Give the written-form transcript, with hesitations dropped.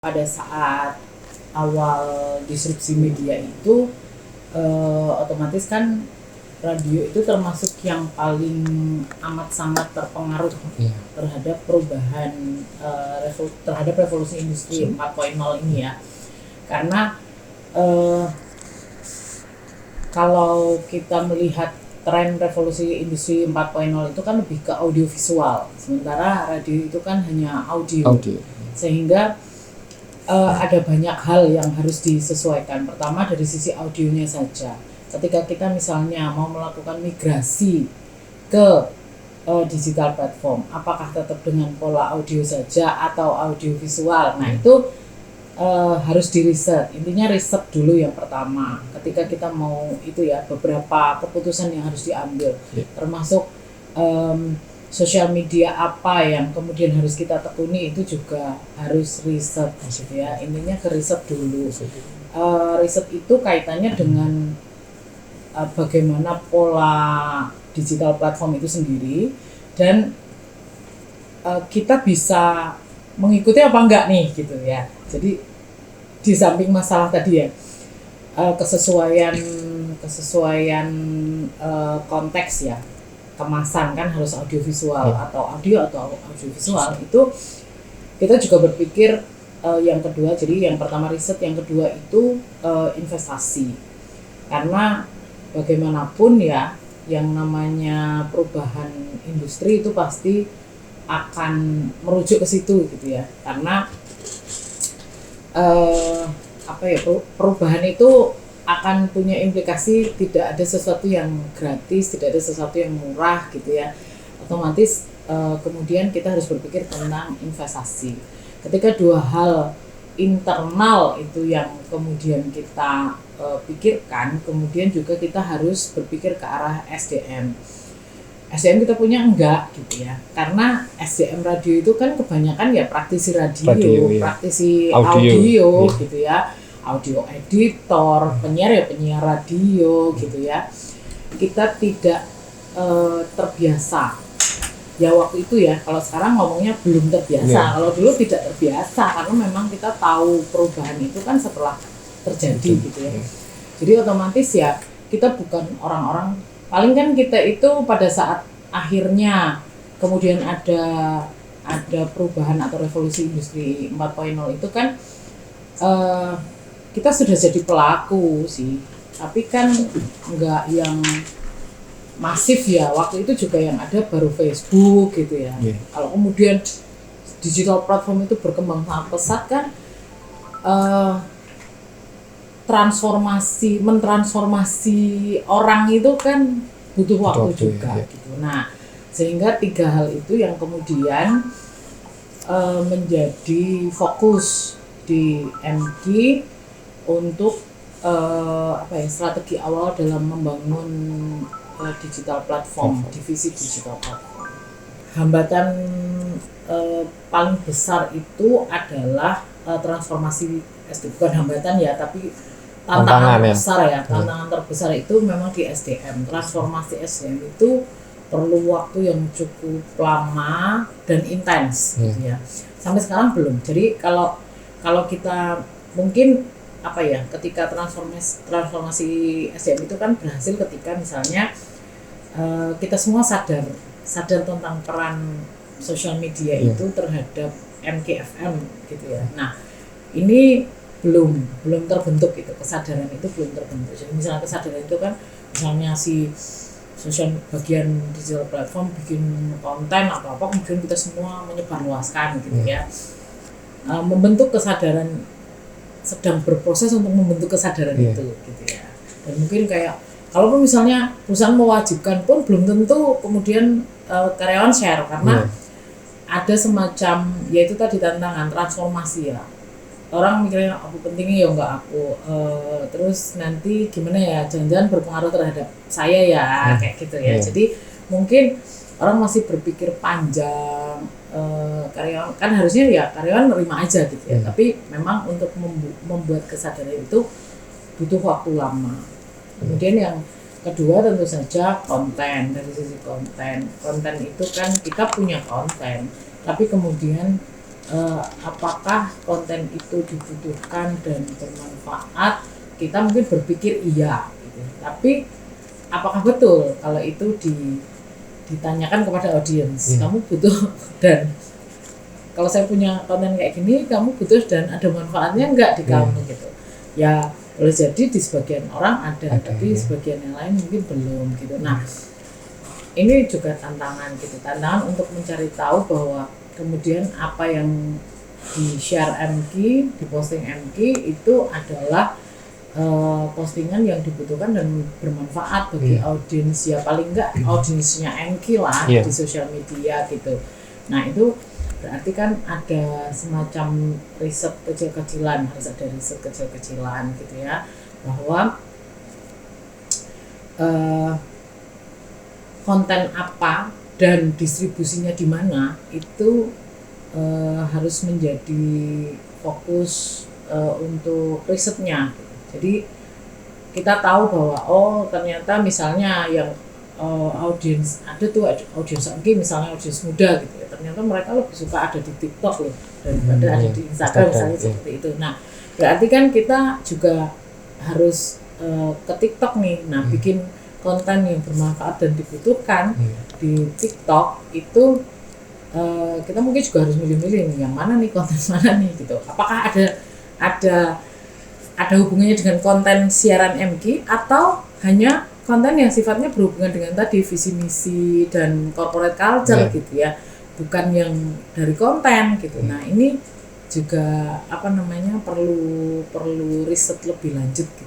pada saat awal disrupsi media itu otomatis kan radio itu termasuk yang paling amat sangat terpengaruh terhadap perubahan terhadap revolusi industri 4.0 ini ya, karena kalau kita melihat tren revolusi industri 4.0 itu kan lebih ke audiovisual, sementara radio itu kan hanya audio. Sehingga ada banyak hal yang harus disesuaikan. Pertama dari sisi audionya saja. Ketika kita misalnya mau melakukan migrasi ke digital platform, apakah tetap dengan pola audio saja atau audio visual? Nah itu harus diriset. Intinya riset dulu yang pertama. Ketika kita mau itu ya, beberapa keputusan yang harus diambil, termasuk sosial media apa yang kemudian harus kita tekuni, itu juga harus riset gitu ya. Intinya ke riset dulu. Riset itu kaitannya dengan bagaimana pola digital platform itu sendiri, dan kita bisa mengikuti apa enggak nih gitu ya. Jadi di samping masalah tadi ya, kesesuaian konteks ya, kemasan kan harus audiovisual atau audio atau audiovisual, itu kita juga berpikir yang kedua. Jadi yang pertama riset, yang kedua itu investasi, karena bagaimanapun ya yang namanya perubahan industri itu pasti akan merujuk ke situ gitu ya, karena perubahan itu akan punya implikasi, tidak ada sesuatu yang gratis, tidak ada sesuatu yang murah gitu ya. Otomatis kemudian kita harus berpikir tentang investasi. Ketika dua hal internal itu yang kemudian kita pikirkan, kemudian juga kita harus berpikir ke arah SDM. SDM kita punya enggak gitu ya, karena SDM radio itu kan kebanyakan ya praktisi radio praktisi audio gitu ya, audio editor, penyiar radio gitu ya. Kita tidak terbiasa ya waktu itu ya, kalau sekarang ngomongnya belum terbiasa, kalau dulu tidak terbiasa karena memang kita tahu perubahan itu kan setelah terjadi gitu ya. Jadi otomatis ya kita bukan orang-orang, paling kan kita itu pada saat akhirnya kemudian ada perubahan atau revolusi industri 4.0 itu kan kita sudah jadi pelaku sih, tapi kan enggak yang masif ya. Waktu itu juga yang ada baru Facebook gitu ya. Kalau kemudian digital platform itu berkembang sangat pesat kan, mentransformasi orang itu kan butuh waktu juga gitu. Nah, sehingga tiga hal itu yang kemudian menjadi fokus di MG untuk strategi awal dalam membangun digital platform, divisi digital platform. Hambatan paling besar itu adalah transformasi SD, bukan hambatan ya, tapi tantangan besar ya. Tantangan terbesar itu memang di SDM. Transformasi SDM itu perlu waktu yang cukup lama dan intens gitu ya. Sampai sekarang belum. Jadi kalau kita mungkin ketika transformasi SDM itu kan berhasil ketika misalnya kita semua sadar tentang peran sosial media itu terhadap MKFM gitu ya. Nah, ini belum terbentuk, itu kesadaran itu belum terbentuk. Jadi misalnya kesadaran itu kan misalnya si sosial bagian digital platform bikin konten atau apa, kemudian kita semua menyebarluaskan gitu ya. Membentuk kesadaran, sedang berproses untuk membentuk kesadaran itu gitu ya. Dan mungkin kayak kalaupun misalnya perusahaan mewajibkan pun belum tentu kemudian karyawan share, karena ada semacam yaitu tadi tantangan transformasi ya. Orang mikirnya aku pentingnya ya enggak aku, terus nanti gimana ya, jangan-jangan berpengaruh terhadap saya ya, kayak gitu ya. Jadi mungkin orang masih berpikir panjang, karyawan kan harusnya ya karyawan nerima aja gitu ya. Tapi memang untuk membuat kesadaran itu butuh waktu lama. Kemudian yang kedua tentu saja konten. Dari sisi konten itu kan kita punya konten, tapi kemudian apakah konten itu dibutuhkan dan bermanfaat, kita mungkin berpikir iya gitu. Tapi apakah betul kalau itu ditanyakan kepada audiens, kamu butuh dan kalau saya punya konten kayak gini, kamu butuh dan ada manfaatnya enggak di kamu gitu. Ya boleh jadi di sebagian orang ada tapi sebagian yang lain mungkin belum gitu. Nah ini juga tantangan gitu, tantangan untuk mencari tahu bahwa kemudian apa yang di share MQ, di posting MQ itu adalah postingan yang dibutuhkan dan bermanfaat bagi audiens, ya paling enggak audiensnya MQ lah di sosial media gitu. Nah itu berarti kan ada semacam riset kecil-kecilan, harus ada riset kecil-kecilan gitu ya, bahwa konten apa dan distribusinya di mana itu harus menjadi fokus untuk risetnya. Jadi kita tahu bahwa ternyata misalnya yang audiens ada tuh audiens mungkin misalnya audiens muda gitu ya, ternyata mereka lebih suka ada di TikTok loh daripada ada di Instagram misalnya seperti itu. Nah berarti kan kita juga harus ke TikTok nih, nah bikin konten yang bermanfaat dan dibutuhkan di TikTok itu kita mungkin juga harus milih-milih nih yang mana nih, konten mana nih gitu. Apakah ada hubungannya dengan konten siaran MQ atau hanya konten yang sifatnya berhubungan dengan tadi visi misi dan corporate culture gitu ya, bukan yang dari konten gitu. Nah ini juga perlu riset lebih lanjut gitu.